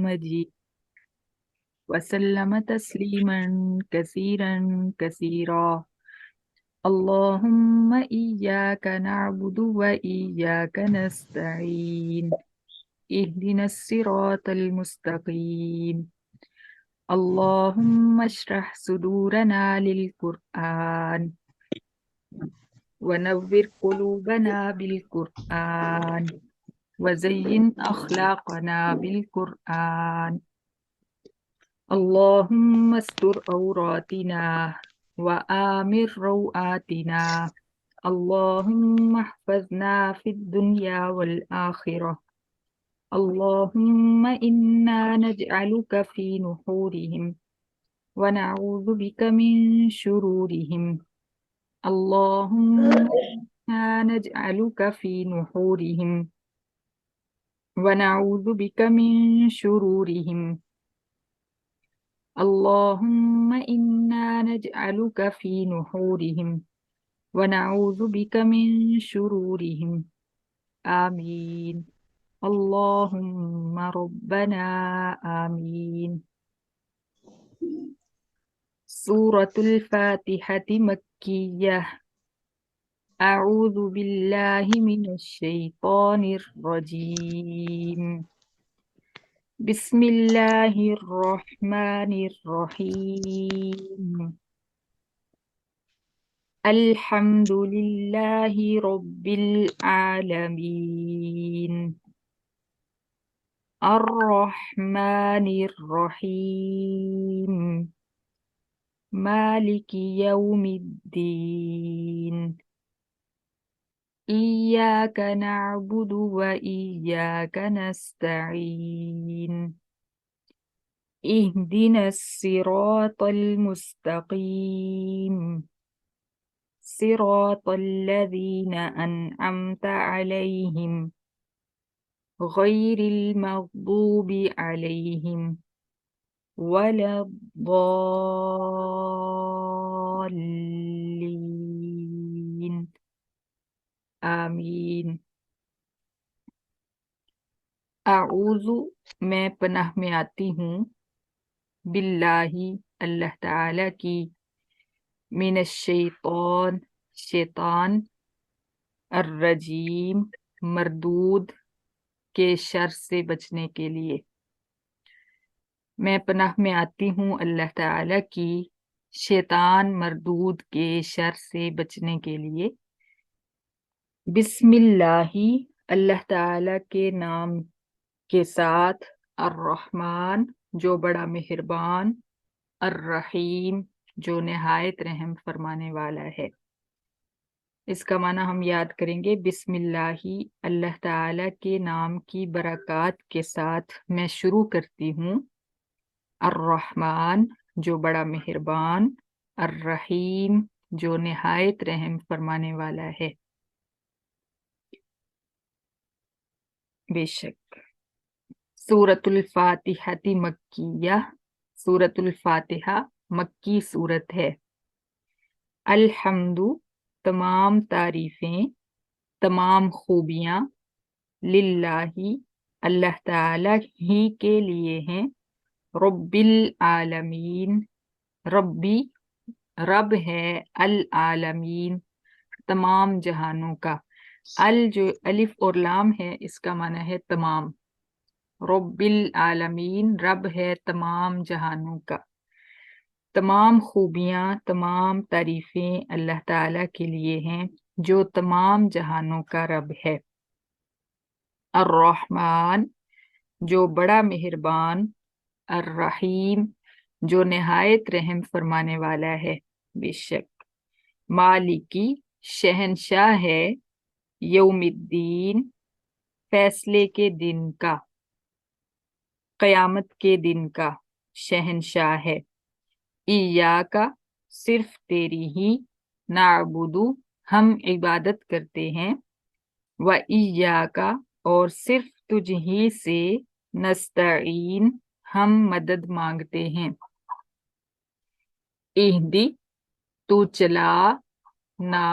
مجيد وسلم تسليما كثيرا كثيرا. اللهم إياك نعبد وإياك نستعين اهدنا الصراط المستقيم. اللهم اشرح صدورنا للقرآن ونور قلوبنا بالقرآن وزين أخلاقنا بالقرآن. اللهم استر عوراتنا وآمن روآتنا. اللهم احفظنا في الدنيا والآخرة. اللهم إنا نجعلك في نحورهم ونعوذ بك من شرورهم. اللهم إنا نجعلك في نحورهم ونعوذ بك من شرورهم. اللهم إنا نجعلك في نحورهم ونعوذ بك من شرورهم. آمين. اللهم ربنا آمين. سورة الفاتحة مكية. أعوذ بالله من الشيطان الرجيم. بسم الله الرحمن الرحيم. الحمد لله رب العالمين. الرحمن الرحيم. مالك يوم الدين. إياك نعبد وإياك نستعين اهدنا الصراط المستقيم صراط الذين أنعمت عليهم غير المغضوب عليهم ولا الضالين. آمین. اعوذ میں پناہ میں آتی ہوں باللہ اللہ تعالی کی من الشیطان شیطان الرجیم مردود کے شر سے بچنے کے لیے. میں پناہ میں آتی ہوں اللہ تعالی کی شیطان مردود کے شر سے بچنے کے لیے. بسم اللہ اللہ تعالی کے نام کے ساتھ. الرحمن جو بڑا مہربان. الرحیم جو نہایت رحم فرمانے والا ہے. اس کا معنی ہم یاد کریں گے. بسم اللہ اللہ تعالی کے نام کی برکات کے ساتھ میں شروع کرتی ہوں. الرحمن جو بڑا مہربان. الرحیم جو نہایت رحم فرمانے والا ہے. بے شک. سورۃ الفاتحہ مکیہ. سورۃ الفاتحہ مکی سورت ہے. الحمد تمام تعریفیں تمام خوبیاں. للہ اللہ تعالی ہی کے لیے ہیں. رب العالمین ربی رب ہے. العالمین تمام جہانوں کا. جو الف اور لام ہے اس کا معنی ہے تمام. رب العالمین رب ہے تمام جہانوں کا. تمام خوبیاں تمام تعریفیں اللہ تعالی کے لیے ہیں جو تمام جہانوں کا رب ہے. الرحمن جو بڑا مہربان. الرحیم جو نہایت رحم فرمانے والا ہے. بے شک. مالکی شہنشاہ ہے. یوم الدین فیصلے کے دن کا. قیامت کے دن کا شہنشاہ ہے. ایاکا صرف تیری ہی. نعبدو ہم عبادت کرتے ہیں. و ایاکا اور صرف تجھ ہی سے. نستعین ہم مدد مانگتے ہیں. اہدی تو چلا. نا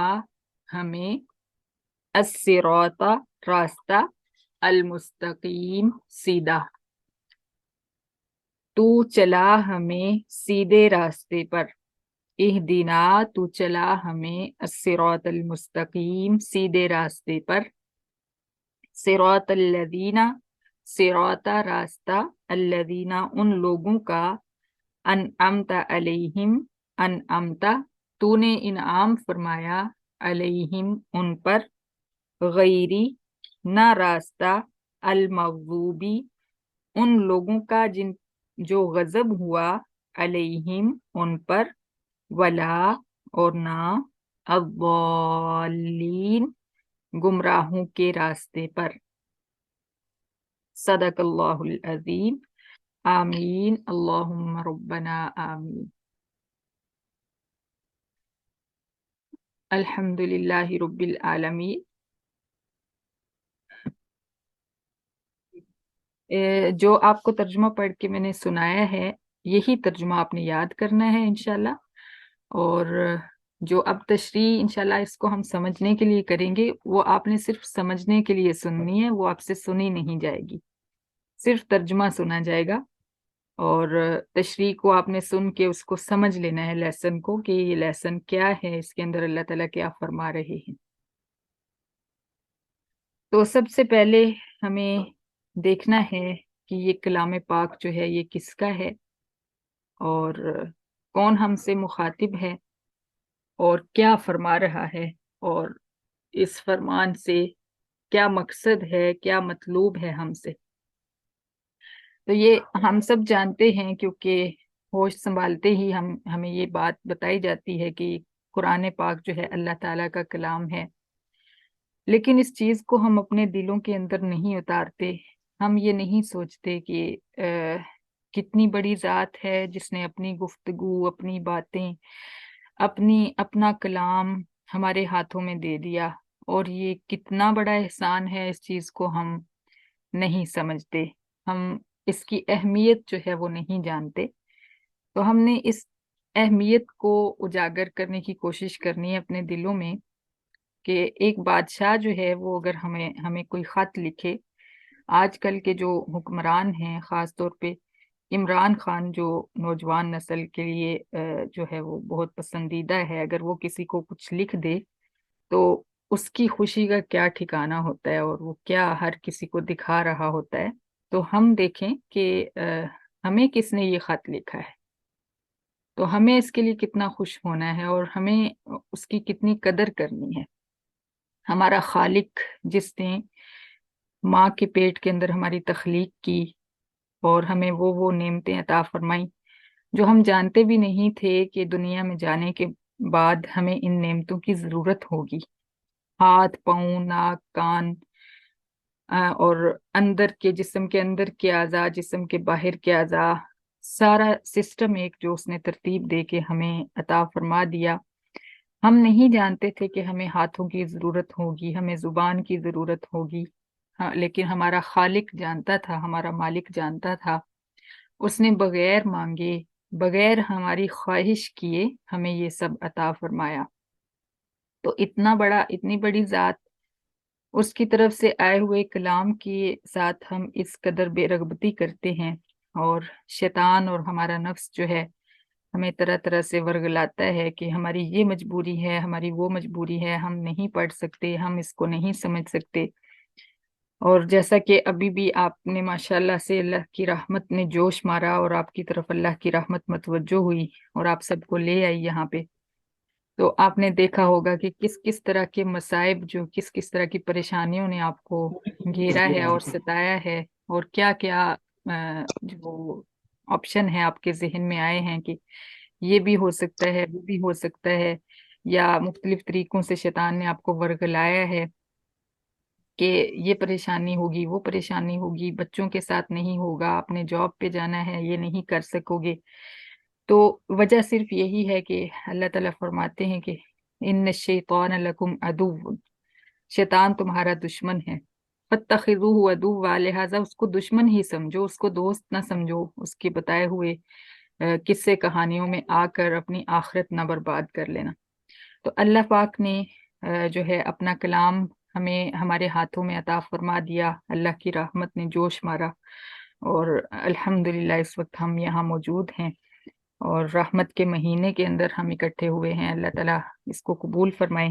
ہمیں. الصراط راستہ. المستقیم سیدھا. تو چلا ہمیں سیدھے راستے پر، اہدنا تو چلا ہمیں الصراط المستقیم سیدھے راستے پر، صراط الذین صراط راستہ، الذین ان لوگوں کا، انعمت علیہم انعمت تو نے انعام فرمایا، علیہم ان پر، غیری نہ راستہ، المغضوبی ان لوگوں کا جو غضب ہوا، علیہم ان پر، ولا اور نہ، الضالین گمراہوں کے راستے پر۔ صدق اللہ العظیم۔ آمین اللہم ربنا آمین۔ الحمد للہ رب العالمین۔ جو آپ کو ترجمہ پڑھ کے میں نے سنایا ہے، یہی ترجمہ آپ نے یاد کرنا ہے انشاءاللہ، اور جو اب تشریح انشاءاللہ اس کو ہم سمجھنے کے لیے کریں گے، وہ آپ نے صرف سمجھنے کے لیے سننی ہے، وہ آپ سے سنی نہیں جائے گی، صرف ترجمہ سنا جائے گا، اور تشریح کو آپ نے سن کے اس کو سمجھ لینا ہے، لیسن کو، کہ یہ لیسن کیا ہے، اس کے اندر اللہ تعالیٰ کیا فرما رہے ہیں۔ تو سب سے پہلے ہمیں دیکھنا ہے کہ یہ کلام پاک جو ہے یہ کس کا ہے، اور کون ہم سے مخاطب ہے، اور کیا فرما رہا ہے، اور اس فرمان سے کیا مقصد ہے، کیا مطلوب ہے ہم سے۔ تو یہ ہم سب جانتے ہیں، کیونکہ ہوش سنبھالتے ہی ہمیں یہ بات بتائی جاتی ہے کہ قرآن پاک جو ہے اللہ تعالیٰ کا کلام ہے، لیکن اس چیز کو ہم اپنے دلوں کے اندر نہیں اتارتے۔ ہم یہ نہیں سوچتے کہ کتنی بڑی ذات ہے جس نے اپنی گفتگو، اپنی باتیں، اپنا کلام ہمارے ہاتھوں میں دے دیا، اور یہ کتنا بڑا احسان ہے، اس چیز کو ہم نہیں سمجھتے، ہم اس کی اہمیت جو ہے وہ نہیں جانتے۔ تو ہم نے اس اہمیت کو اجاگر کرنے کی کوشش کرنی ہے اپنے دلوں میں، کہ ایک بادشاہ جو ہے وہ اگر ہمیں کوئی خط لکھے، آج کل کے جو حکمران ہیں، خاص طور پہ عمران خان جو نوجوان نسل کے لیے جو ہے وہ بہت پسندیدہ ہے، اگر وہ کسی کو کچھ لکھ دے تو اس کی خوشی کا کیا ٹھکانہ ہوتا ہے، اور وہ کیا ہر کسی کو دکھا رہا ہوتا ہے۔ تو ہم دیکھیں کہ ہمیں کس نے یہ خط لکھا ہے، تو ہمیں اس کے لیے کتنا خوش ہونا ہے، اور ہمیں اس کی کتنی قدر کرنی ہے۔ ہمارا خالق جس نے ماں کے پیٹ کے اندر ہماری تخلیق کی اور ہمیں وہ نعمتیں عطا فرمائیں جو ہم جانتے بھی نہیں تھے کہ دنیا میں جانے کے بعد ہمیں ان نعمتوں کی ضرورت ہوگی، ہاتھ، پاؤں، ناک، کان، اور اندر کے جسم کے اندر کے اعضاء، جسم کے باہر کے اعضاء، سارا سسٹم ایک جو اس نے ترتیب دے کے ہمیں عطا فرما دیا۔ ہم نہیں جانتے تھے کہ ہمیں ہاتھوں کی ضرورت ہوگی، ہمیں زبان کی ضرورت ہوگی، لیکن ہمارا خالق جانتا تھا، ہمارا مالک جانتا تھا۔ اس نے بغیر مانگے، بغیر ہماری خواہش کیے ہمیں یہ سب عطا فرمایا۔ تو اتنی بڑی ذات، اس کی طرف سے آئے ہوئے کلام کے ساتھ ہم اس قدر بے رغبتی کرتے ہیں، اور شیطان اور ہمارا نفس جو ہے ہمیں طرح طرح سے ورگلاتا ہے کہ ہماری یہ مجبوری ہے، ہماری وہ مجبوری ہے، ہم نہیں پڑھ سکتے، ہم اس کو نہیں سمجھ سکتے۔ اور جیسا کہ ابھی بھی آپ نے ماشاءاللہ سے اللہ کی رحمت نے جوش مارا، اور آپ کی طرف اللہ کی رحمت متوجہ ہوئی اور آپ سب کو لے آئی یہاں پہ، تو آپ نے دیکھا ہوگا کہ کس کس طرح کے مصائب، جو کس کس طرح کی پریشانیوں نے آپ کو گھیرا ہے اور ستایا ہے، اور کیا کیا جو آپشن ہے آپ کے ذہن میں آئے ہیں کہ یہ بھی ہو سکتا ہے، وہ بھی ہو سکتا ہے، یا مختلف طریقوں سے شیطان نے آپ کو ورگلایا ہے کہ یہ پریشانی ہوگی، وہ پریشانی ہوگی، بچوں کے ساتھ نہیں ہوگا، اپنے جاب پہ جانا ہے، یہ نہیں کر سکو گے۔ تو وجہ صرف یہی ہے کہ اللہ تعالیٰ فرماتے ہیں کہ ان الشیطان لکم عدو، شیطان تمہارا دشمن ہے، فاتخذوہ عدوا، لہٰذا اس کو دشمن ہی سمجھو، اس کو دوست نہ سمجھو، اس کے بتائے ہوئے قصے کہانیوں میں آ کر اپنی آخرت نہ برباد کر لینا۔ تو اللہ پاک نے جو ہے اپنا کلام ہمیں ہمارے ہاتھوں میں عطا فرما دیا، اللہ کی رحمت نے جوش مارا، اور الحمدللہ اس وقت ہم یہاں موجود ہیں اور رحمت کے مہینے کے اندر ہم اکٹھے ہوئے ہیں. اللہ تعالیٰ اس کو قبول فرمائے.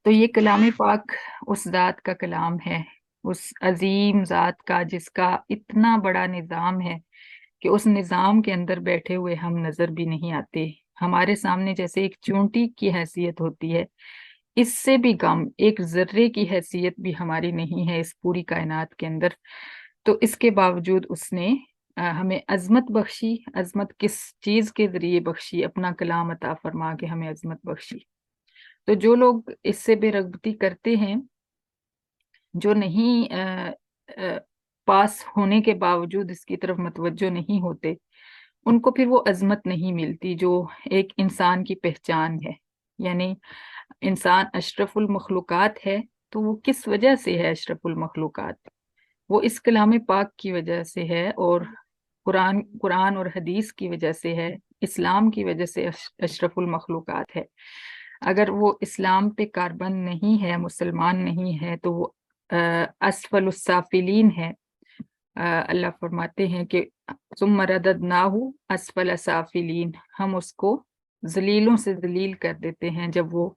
تو یہ کلام پاک اس ذات کا کلام ہے، اس عظیم ذات کا جس کا اتنا بڑا نظام ہے کہ اس نظام کے اندر بیٹھے ہوئے ہم نظر بھی نہیں آتے. ہمارے سامنے جیسے ایک چونٹی کی حیثیت ہوتی ہے، اس سے بھی کم ایک ذرے کی حیثیت بھی ہماری نہیں ہے اس پوری کائنات کے اندر. تو اس کے باوجود اس نے ہمیں عظمت بخشی. عظمت کس چیز کے ذریعے بخشی؟ اپنا کلام عطا فرما کے ہمیں عظمت بخشی. تو جو لوگ اس سے بے رغبتی کرتے ہیں، جو نہیں پاس ہونے کے باوجود اس کی طرف متوجہ نہیں ہوتے، ان کو پھر وہ عظمت نہیں ملتی جو ایک انسان کی پہچان ہے. یعنی انسان اشرف المخلوقات ہے، تو وہ کس وجہ سے ہے اشرف المخلوقات؟ وہ اس کلام پاک کی وجہ سے ہے، اور قرآن اور حدیث کی وجہ سے ہے، اسلام کی وجہ سے اشرف المخلوقات ہے. اگر وہ اسلام پہ کاربند نہیں ہے، مسلمان نہیں ہے، تو وہ اسفل السافلین ہے. اللہ فرماتے ہیں کہ ثم رددناہ اسفل سافلین، ہم اس کو ذلیلوں سے ذلیل کر دیتے ہیں جب وہ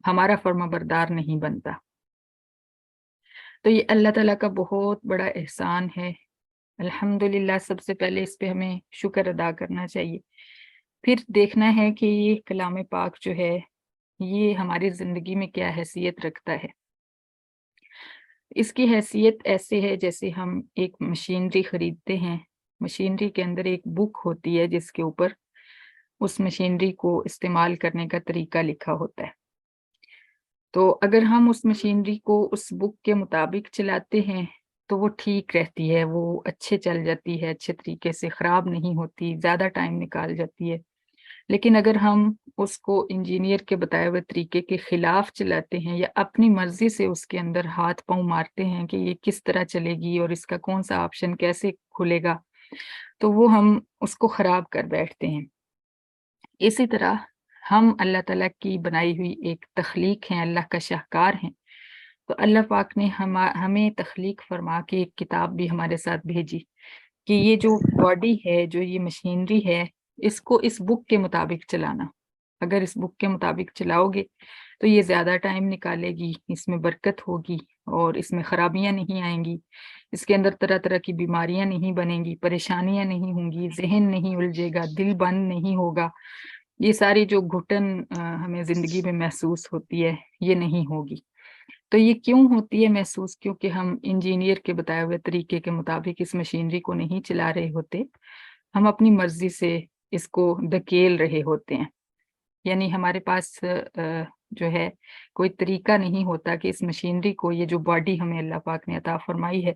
ہمارا فرما بردار نہیں بنتا. تو یہ اللہ تعالیٰ کا بہت بڑا احسان ہے. الحمدللہ سب سے پہلے اس پہ ہمیں شکر ادا کرنا چاہیے. پھر دیکھنا ہے کہ یہ کلام پاک جو ہے یہ ہماری زندگی میں کیا حیثیت رکھتا ہے. اس کی حیثیت ایسے ہے جیسے ہم ایک مشینری خریدتے ہیں. مشینری کے اندر ایک بک ہوتی ہے جس کے اوپر اس مشینری کو استعمال کرنے کا طریقہ لکھا ہوتا ہے. تو اگر ہم اس مشینری کو اس بک کے مطابق چلاتے ہیں تو وہ ٹھیک رہتی ہے، وہ اچھے چل جاتی ہے، اچھے طریقے سے خراب نہیں ہوتی، زیادہ ٹائم نکال جاتی ہے. لیکن اگر ہم اس کو انجینئر کے بتائے ہوئے طریقے کے خلاف چلاتے ہیں یا اپنی مرضی سے اس کے اندر ہاتھ پاؤں مارتے ہیں کہ یہ کس طرح چلے گی اور اس کا کون سا آپشن کیسے کھلے گا، تو وہ ہم اس کو خراب کر بیٹھتے ہیں. اسی طرح ہم اللہ تعالیٰ کی بنائی ہوئی ایک تخلیق ہیں، اللہ کا شاہکار ہیں. تو اللہ پاک نے ہمیں تخلیق فرما کے ایک کتاب بھی ہمارے ساتھ بھیجی کہ یہ جو باڈی ہے، جو یہ مشینری ہے، اس کو اس بک کے مطابق چلانا. اگر اس بک کے مطابق چلاؤ گے تو یہ زیادہ ٹائم نکالے گی، اس میں برکت ہوگی اور اس میں خرابیاں نہیں آئیں گی، اس کے اندر طرح طرح کی بیماریاں نہیں بنیں گی، پریشانیاں نہیں ہوں گی، ذہن نہیں الجھے گا، دل بند نہیں ہوگا. یہ ساری جو گھٹن ہمیں زندگی میں محسوس ہوتی ہے یہ نہیں ہوگی. تو یہ کیوں ہوتی ہے محسوس؟ کیونکہ ہم انجینئر کے بتائے ہوئے طریقے کے مطابق اس مشینری کو نہیں چلا رہے ہوتے، ہم اپنی مرضی سے اس کو دھکیل رہے ہوتے ہیں. یعنی ہمارے پاس جو ہے کوئی طریقہ نہیں ہوتا کہ اس مشینری کو، یہ جو باڈی ہمیں اللہ پاک نے عطا فرمائی ہے،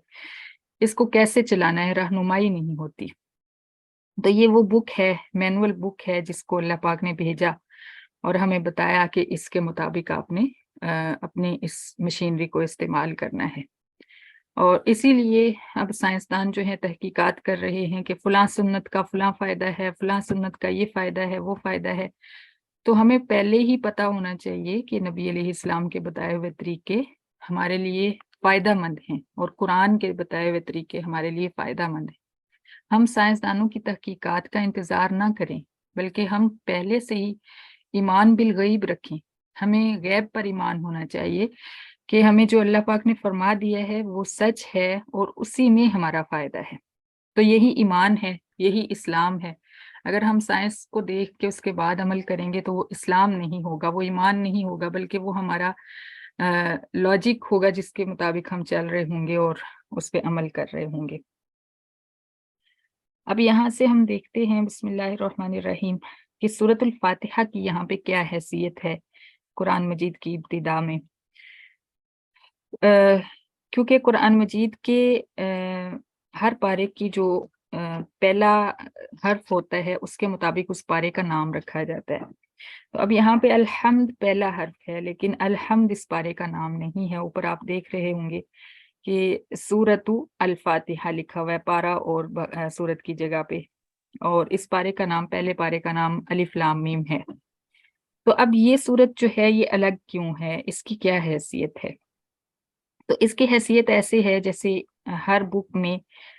اس کو کیسے چلانا ہے، رہنمائی نہیں ہوتی. تو یہ وہ بک ہے، مینول بک ہے جس کو اللہ پاک نے بھیجا اور ہمیں بتایا کہ اس کے مطابق آپ نے اپنی اس مشینری کو استعمال کرنا ہے. اور اسی لیے اب سائنسدان جو ہیں تحقیقات کر رہے ہیں کہ فلاں سنت کا فلاں فائدہ ہے، فلاں سنت کا یہ فائدہ ہے، وہ فائدہ ہے. تو ہمیں پہلے ہی پتہ ہونا چاہیے کہ نبی علیہ السلام کے بتائے ہوئے طریقے ہمارے لیے فائدہ مند ہیں اور قرآن کے بتائے ہوئے طریقے ہمارے لیے فائدہ مند ہیں. ہم سائنسدانوں کی تحقیقات کا انتظار نہ کریں، بلکہ ہم پہلے سے ہی ایمان بالغیب رکھیں. ہمیں غیب پر ایمان ہونا چاہیے کہ ہمیں جو اللہ پاک نے فرما دیا ہے وہ سچ ہے اور اسی میں ہمارا فائدہ ہے. تو یہی ایمان ہے، یہی اسلام ہے. اگر ہم سائنس کو دیکھ کے اس کے بعد عمل کریں گے تو وہ اسلام نہیں ہوگا، وہ ایمان نہیں ہوگا، بلکہ وہ ہمارا لاجک ہوگا جس کے مطابق ہم چل رہے ہوں گے اور اس پہ عمل کر رہے ہوں گے. اب یہاں سے ہم دیکھتے ہیں بسم اللہ الرحمن الرحیم کہ سورۃ الفاتحہ کی یہاں پہ کیا حیثیت ہے قرآن مجید کی ابتدا میں. کیونکہ قرآن مجید کے ہر پارے کی جو پہلا حرف ہوتا ہے اس کے مطابق اس پارے کا نام رکھا جاتا ہے. تو اب یہاں پہ الحمد پہلا حرف ہے، لیکن الحمد اس پارے کا نام نہیں ہے. اوپر آپ دیکھ رہے ہوں گے کہ سورۃ الفاتحہ لکھا ہوا ہے پارا اور سورت کی جگہ پہ، اور اس پارے کا نام، پہلے پارے کا نام الف لام میم ہے. تو اب یہ سورت جو ہے یہ الگ کیوں ہے، اس کی کیا حیثیت ہے؟ تو اس کی حیثیت ایسے ہے جیسے ہر بک میں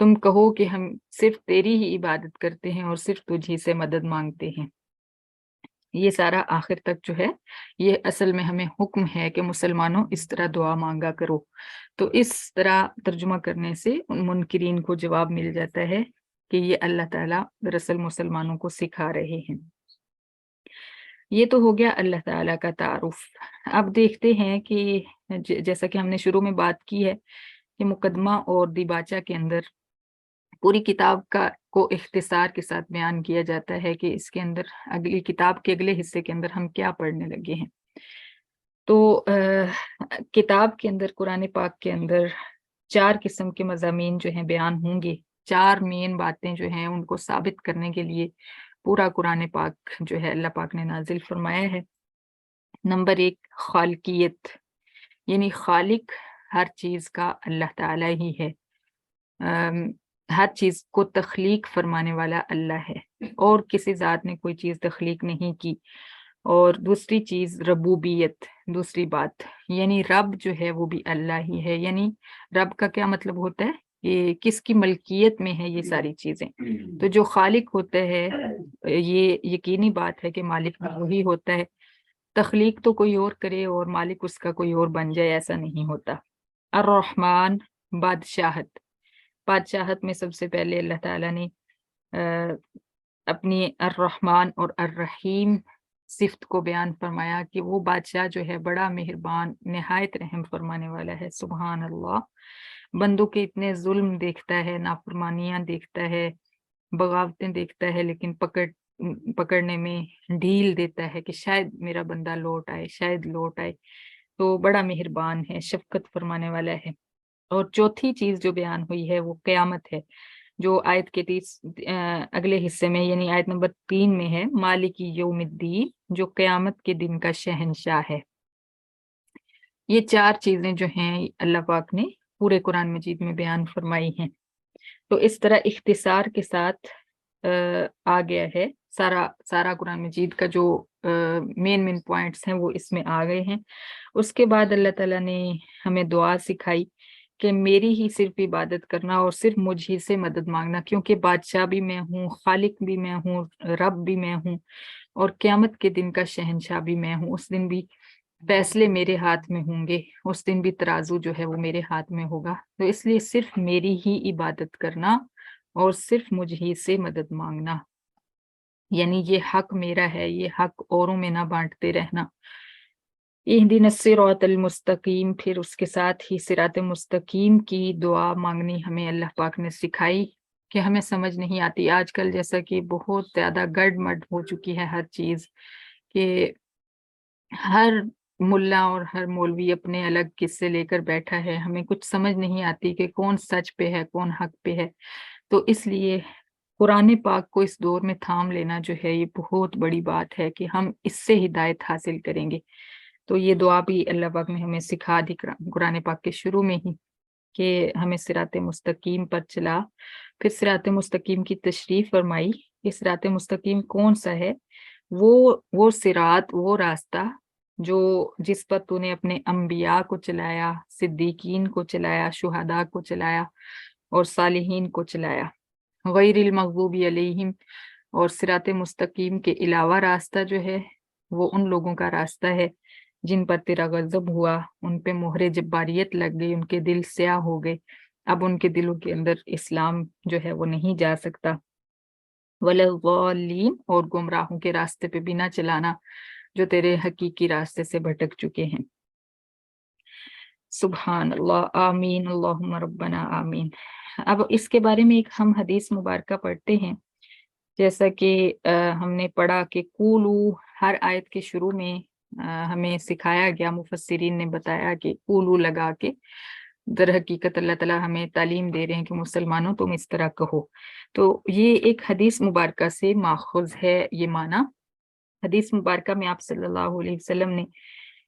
تم کہو کہ ہم صرف تیری ہی عبادت کرتے ہیں اور صرف تجھ ہی سے مدد مانگتے ہیں۔ یہ سارا آخر تک جو ہے یہ اصل میں ہمیں حکم ہے کہ مسلمانوں اس طرح دعا مانگا کرو۔ تو اس طرح ترجمہ کرنے سے ان منکرین کو جواب مل جاتا ہے کہ یہ اللہ تعالیٰ دراصل مسلمانوں کو سکھا رہے ہیں۔ یہ تو ہو گیا اللہ تعالیٰ کا تعارف۔ اب دیکھتے ہیں کہ جیسا کہ ہم نے شروع میں بات کی ہے کہ مقدمہ اور دیباچہ کے اندر پوری کتاب کو اختصار کے ساتھ بیان کیا جاتا ہے کہ اس کے اندر اگلی کتاب کے اگلے حصے کے اندر ہم کیا پڑھنے لگے ہیں۔ تو کتاب کے اندر، قرآن پاک کے اندر 4 قسم کے مضامین جو ہیں بیان ہوں گے۔ 4 مین باتیں جو ہیں ان کو ثابت کرنے کے لیے پورا قرآن پاک جو ہے اللہ پاک نے نازل فرمایا ہے۔ نمبر 1 خالقیت، یعنی خالق ہر چیز کا اللہ تعالیٰ ہی ہے، ہر چیز کو تخلیق فرمانے والا اللہ ہے اور کسی ذات نے کوئی چیز تخلیق نہیں کی۔ اور دوسری چیز ربوبیت، دوسری بات یعنی رب جو ہے وہ بھی اللہ ہی ہے۔ یعنی رب کا کیا مطلب ہوتا ہے؟ یہ کس کی ملکیت میں ہے یہ ساری چیزیں؟ تو جو خالق ہوتا ہے یہ یقینی بات ہے کہ مالک وہی ہوتا ہے۔ تخلیق تو کوئی اور کرے اور مالک اس کا کوئی اور بن جائے، ایسا نہیں ہوتا۔ الرحمن، بادشاہت میں سب سے پہلے اللہ تعالیٰ نے اپنی الرحمن اور الرحیم صفت کو بیان فرمایا کہ وہ بادشاہ جو ہے بڑا مہربان، نہایت رحم فرمانے والا ہے۔ سبحان اللہ، بندوں کے اتنے ظلم دیکھتا ہے، نافرمانیاں دیکھتا ہے، بغاوتیں دیکھتا ہے، لیکن پکڑنے میں ڈھیل دیتا ہے کہ شاید میرا بندہ لوٹ آئے، شاید لوٹ آئے۔ تو بڑا مہربان ہے، شفقت فرمانے والا ہے۔ اور چوتھی چیز جو بیان ہوئی ہے وہ قیامت ہے، جو آیت کے اگلے حصے میں یعنی آیت نمبر 3 میں ہے، مالک یوم الدین، جو قیامت کے دن کا شہنشاہ ہے۔ یہ 4 چیزیں جو ہیں اللہ پاک نے پورے قرآن مجید میں بیان فرمائی ہیں۔ تو اس طرح اختصار کے ساتھ آ گیا ہے سارا قرآن مجید کا جو مین پوائنٹس ہیں وہ اس میں آ گئے ہیں۔ اس کے بعد اللہ تعالیٰ نے ہمیں دعا سکھائی کہ میری ہی صرف عبادت کرنا اور صرف مجھ ہی سے مدد مانگنا، کیونکہ بادشاہ بھی میں ہوں، خالق بھی میں ہوں، رب بھی میں ہوں، اور قیامت کے دن کا شہنشاہ بھی میں ہوں۔ اس دن بھی فیصلے میرے ہاتھ میں ہوں گے، اس دن بھی ترازو جو ہے وہ میرے ہاتھ میں ہوگا۔ تو اس لیے صرف میری ہی عبادت کرنا اور صرف مجھ ہی سے مدد مانگنا، یعنی یہ حق میرا ہے، یہ حق اوروں میں نہ بانٹتے رہنا۔ اہدنا الصراط المستقیم، پھر اس کے ساتھ ہی صراط مستقیم کی دعا مانگنی ہمیں اللہ پاک نے سکھائی کہ ہمیں سمجھ نہیں آتی آج کل، جیسا کہ بہت زیادہ گڑ مڈ ہو چکی ہے ہر چیز، کہ ہر ملا اور ہر مولوی اپنے الگ قصے لے کر بیٹھا ہے، ہمیں کچھ سمجھ نہیں آتی کہ کون سچ پہ ہے، کون حق پہ ہے۔ تو اس لیے قرآن پاک کو اس دور میں تھام لینا جو ہے یہ بہت بڑی بات ہے کہ ہم اس سے ہدایت حاصل کریں گے۔ تو یہ دعا بھی اللہ پاک نے ہمیں سکھا دی قرآن پاک کے شروع میں ہی کہ ہمیں صراط مستقیم پر چلا۔ پھر صراط مستقیم کی تشریح فرمائی کہ صراط مستقیم کون سا ہے؟ وہ صراط، وہ راستہ جس پر تو نے اپنے انبیاء کو چلایا، صدیقین کو چلایا، شہداء کو چلایا اور صالحین کو چلایا۔ غیر المغضوب علیہم، اور صراط مستقیم کے علاوہ راستہ جو ہے وہ ان لوگوں کا راستہ ہے جن پر تیرا غضب ہوا، ان پہ مہر جباریت لگ گئی، ان کے دل سیاہ ہو گئے، اب ان کے دلوں کے اندر اسلام جو ہے وہ نہیں جا سکتا۔ وَلَضَالِّينَ، اور گمراہوں کے راستے پہ بھی نہ چلانا جو تیرے حقیقی راستے سے بھٹک چکے ہیں۔ سبحان اللہ، آمین، اللہم ربنا آمین۔ اب اس کے بارے میں ایک ہم حدیث مبارکہ پڑھتے ہیں۔ جیسا کہ ہم نے پڑھا کہ قولو، ہر آیت کے شروع میں ہمیں سکھایا گیا، مفسرین نے بتایا کہ قولو لگا کے در حقیقت اللہ تعالیٰ ہمیں تعلیم دے رہے ہیں کہ مسلمانوں تم اس طرح کہو۔ تو یہ ایک حدیث مبارکہ سے ماخوذ ہے یہ معنی۔ حدیث مبارکہ میں آپ صلی اللہ علیہ وسلم نے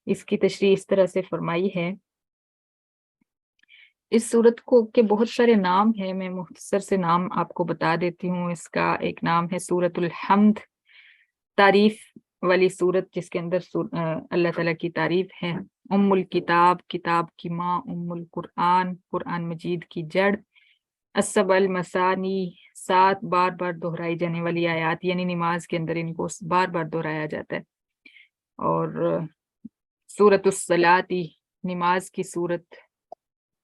اس کی تشریح اس طرح سے فرمائی ہے۔ اس سورت کو کے بہت سارے نام ہیں، میں مختصر سے نام آپ کو بتا دیتی ہوں۔ اس کا ایک نام ہے سورت الحمد، تعریف والی سورت، جس کے اندر اللہ تعالیٰ کی تعریف ہے۔ ام الکتاب، کتاب کی ماں، ام القرآن، قرآن مجید کی جڑ، السبع المثانی 7 بار بار دہرائی جانے والی آیات، یعنی نماز کے اندر ان کو بار بار دہرایا جاتا ہے۔ اور سورۃ الصلاۃ نماز کی صورت،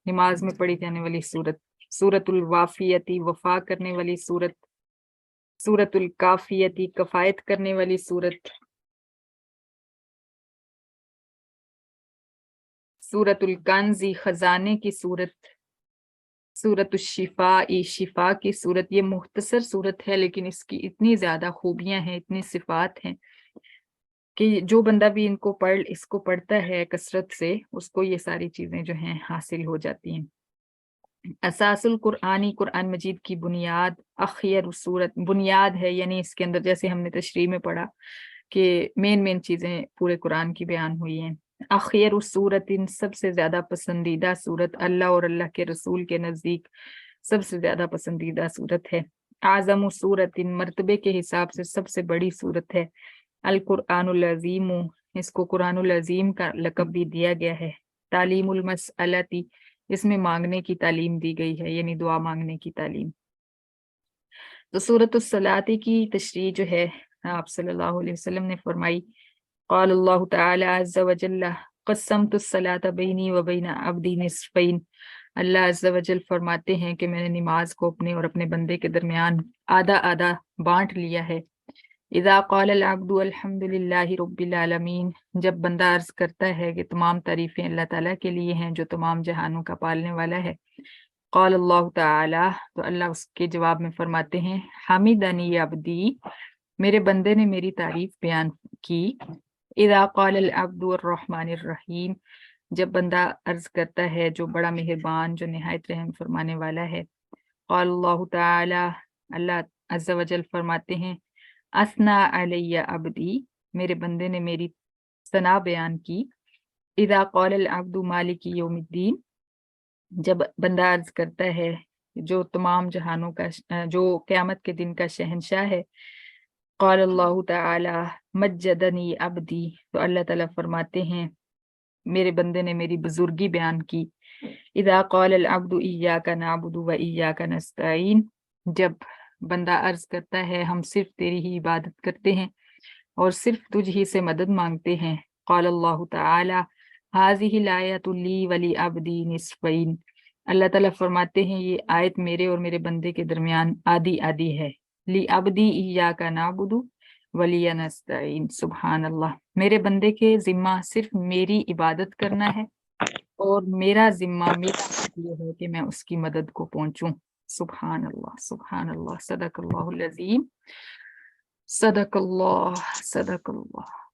نماز میں پڑھی جانے والی صورت۔ سورۃ الوافیۃ وفا کرنے والی صورت۔ سورۃ الکافیۃ کفایت کرنے والی صورت۔ سورۃ الکنز خزانے کی صورت۔ سورۃ الشفاء شفا کی صورت۔ یہ مختصر صورت ہے لیکن اس کی اتنی زیادہ خوبیاں ہیں، اتنی صفات ہیں کہ جو بندہ بھی اس کو پڑھتا ہے کثرت سے، اس کو یہ ساری چیزیں جو ہیں حاصل ہو جاتی ہیں۔ اساس القرآنی قرآن مجید کی بنیاد، اخیر صورت بنیاد ہے، یعنی اس کے اندر جیسے ہم نے تشریح میں پڑھا کہ مین چیزیں پورے قرآن کی بیان ہوئی ہیں۔ اخیر الصورت سب سے زیادہ پسندیدہ صورت، اللہ اور اللہ کے رسول کے نزدیک سب سے زیادہ پسندیدہ صورت ہے۔ اعظم صورت مرتبے کے حساب سے سب سے بڑی صورت ہے۔ القرآن العظیم اس کو قرآن العظیم کا لقب بھی دیا گیا ہے۔ تعلیم المسألتی اس میں مانگنے کی تعلیم دی گئی ہے، یعنی دعا مانگنے کی تعلیم۔ تو سورۃ الصلاۃ کی تشریح جو ہے آپ صلی اللہ علیہ وسلم نے فرمائی، قال اللہ تعالی عز وجل قسمت الصلاۃ بینی و بین عبدی نصفین۔ اللہ عز وجل فرماتے ہیں کہ میں نے نماز کو اپنے اور اپنے بندے کے درمیان آدھا آدھا بانٹ لیا ہے۔ اذا قال العبد الحمد للہ رب العالمین، جب بندہ عرض کرتا ہے کہ تمام تعریفیں اللہ تعالیٰ کے لیے ہیں جو تمام جہانوں کا پالنے والا ہے۔ قال اللہ تعالی تو اللہ اس کے جواب میں فرماتے ہیں، حمدنی عبدی میرے بندے نے میری تعریف بیان کی۔ اذا قال العبد الرحمن الرحیم، جب بندہ عرض کرتا ہے جو بڑا مہربان، جو نہایت رحم فرمانے والا ہے۔ قال اللہ تعالی اللہ عز وجل فرماتے ہیں، اثنا علی عبدی میرے بندے نے میری ثنا بیان کی۔ اذا قال العبد مالک یوم الدین، جب بندہ عرض کرتا ہے جو تمام جہانوں کا جو قیامت کے دن کا شہنشاہ ہے۔ قال اللہ تعالی مجدنی عبدی تو اللہ تعالیٰ فرماتے ہیں میرے بندے نے میری بزرگی بیان کی۔ اذا قال العبد ایاک نعبد و ایاک نستعین، جب بندہ عرض کرتا ہے ہم صرف تیری ہی عبادت کرتے ہیں اور صرف تجھ ہی سے مدد مانگتے ہیں۔ قال اللہ تعالی هذه الآیۃ لی ولی عبدی نصفین، اللہ تعالیٰ فرماتے ہیں یہ آیت میرے اور میرے بندے کے درمیان آدھی آدھی ہے۔ لی عبدی ایاک نعبد ولی نستعین، سبحان اللہ، میرے بندے کے ذمہ صرف میری عبادت کرنا ہے اور میرا ذمہ یہ ہے کہ میں اس کی مدد کو پہنچوں۔ سبحان اللہ سبحان اللہ، صدق اللہ العظیم، صدق اللہ صدق اللہ۔